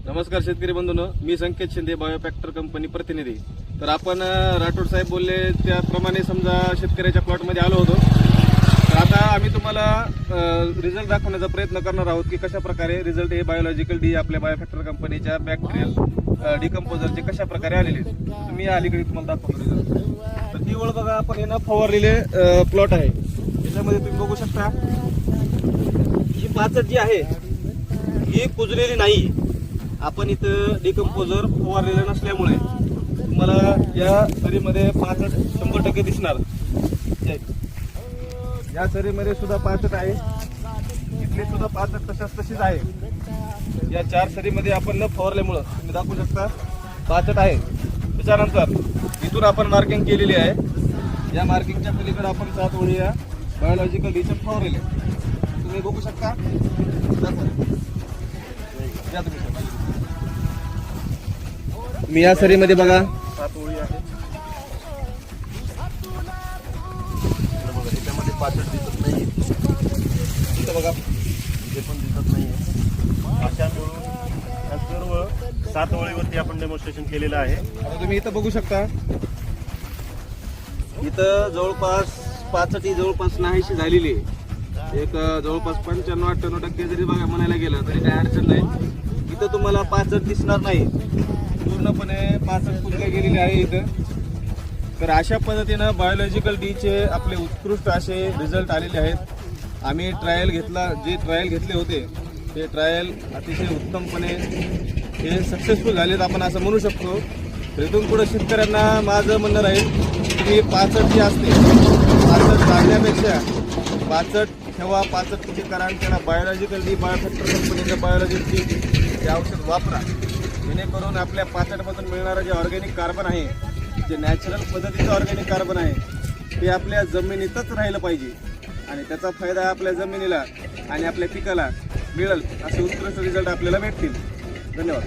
नमस्कार शेतकरी बंधूंनो, मी संकेत शिंदे, बायोफॅक्टर कंपनी प्रतिनिधी। तर आपण राठोड साहेब बोलले त्याप्रमाणे समजा शेतकऱ्याच्या प्लॉटमध्ये आलो होतो। तर आता आम्ही तुम्हाला रिझल्ट दाखवण्याचा प्रयत्न करणार आहोत की कशा प्रकारे रिझल्ट हे बायोलॉजिकल डी आपल्या बायोफॅक्टर कंपनीच्या बॅक्टेरियल डिकम्पोजरचे कशा प्रकारे आलेले आहेत। तुम्ही अलीकडे तुम्हाला दाखवतो रिझल्ट। तर ती ओळ बघा, आपण यांना फवारलेले प्लॉट आहे। याच्यामध्ये तुम्ही बघू शकता ही पाचट जी आहे ही कुजलेली नाही। आपण इथं डिकम्पोजर फवारलेलं नसल्यामुळे तुम्हाला या सरीमध्ये पाचट 100% दिसणार। या सरीमध्ये सुद्धा पाचट आहे, इथली सुद्धा पाचट तशीच आहे। या 4 सरीमध्ये आपण न फवारल्यामुळं तुम्ही दाखवू शकता पाचट आहे। त्याच्यानंतर इथून आपण मार्किंग केलेली आहे। या मार्किंगच्या पलीकडे आपण 7 ओळी या बायोलॉजिकल डीच्या फवारलेले तुम्ही बघू शकता। मी या सरीमध्ये बघा 7 ओळी आहे। त्याच्यामध्ये पाचट दिसत नाही, इथं बघा इथे पण दिसत नाही। अशा मिळून या सर्व 7 ओळीवरती आपण डेमॉन्स्ट्रेशन केलेलं आहे। आता तुम्ही इथं बघू शकता, इथं जवळपास पाचट जवळपास नाहीशी झालेली आहे। एक जवळपास 95-98% जरी बघा म्हणायला गेलं तरी काही अडचण नाही। इथं तुम्हाला पाचट दिसणार नाही, पूर्णपणे पाचट कुजल्या गेलेली आहे इथं। तर अशा पद्धतीनं बायोलॉजिकल डीचे आपले उत्कृष्ट असे रिझल्ट आलेले आहेत। आम्ही ट्रायल घेतले होते ते ट्रायल अतिशय उत्तमपणे हे सक्सेसफुल झालेत आपण असं म्हणू शकतो। तर इथून पुढे शेतकऱ्यांना माझं म्हणणं राहील की पाचट जी असते, पाचट काढण्यापेक्षा पाचट ठेवा, पाचट किती करा आणि त्याला बायोलॉजिकल डी बायोफॅक्टर कंपनीचं बायोलॉजिकल डी हे औषध वापरा, जेणेकरून आपल्या पाचटमधून मिळणारं जे ऑर्गॅनिक कार्बन आहे, जे नॅचरल पद्धतीचं ऑर्गॅनिक कार्बन आहे, ते आपल्या जमिनीतच राहिलं पाहिजे आणि त्याचा फायदा आपल्या जमिनीला आणि आपल्या पिकाला मिळेल असे उत्कृष्ट रिझल्ट आपल्याला भेटतील। धन्यवाद।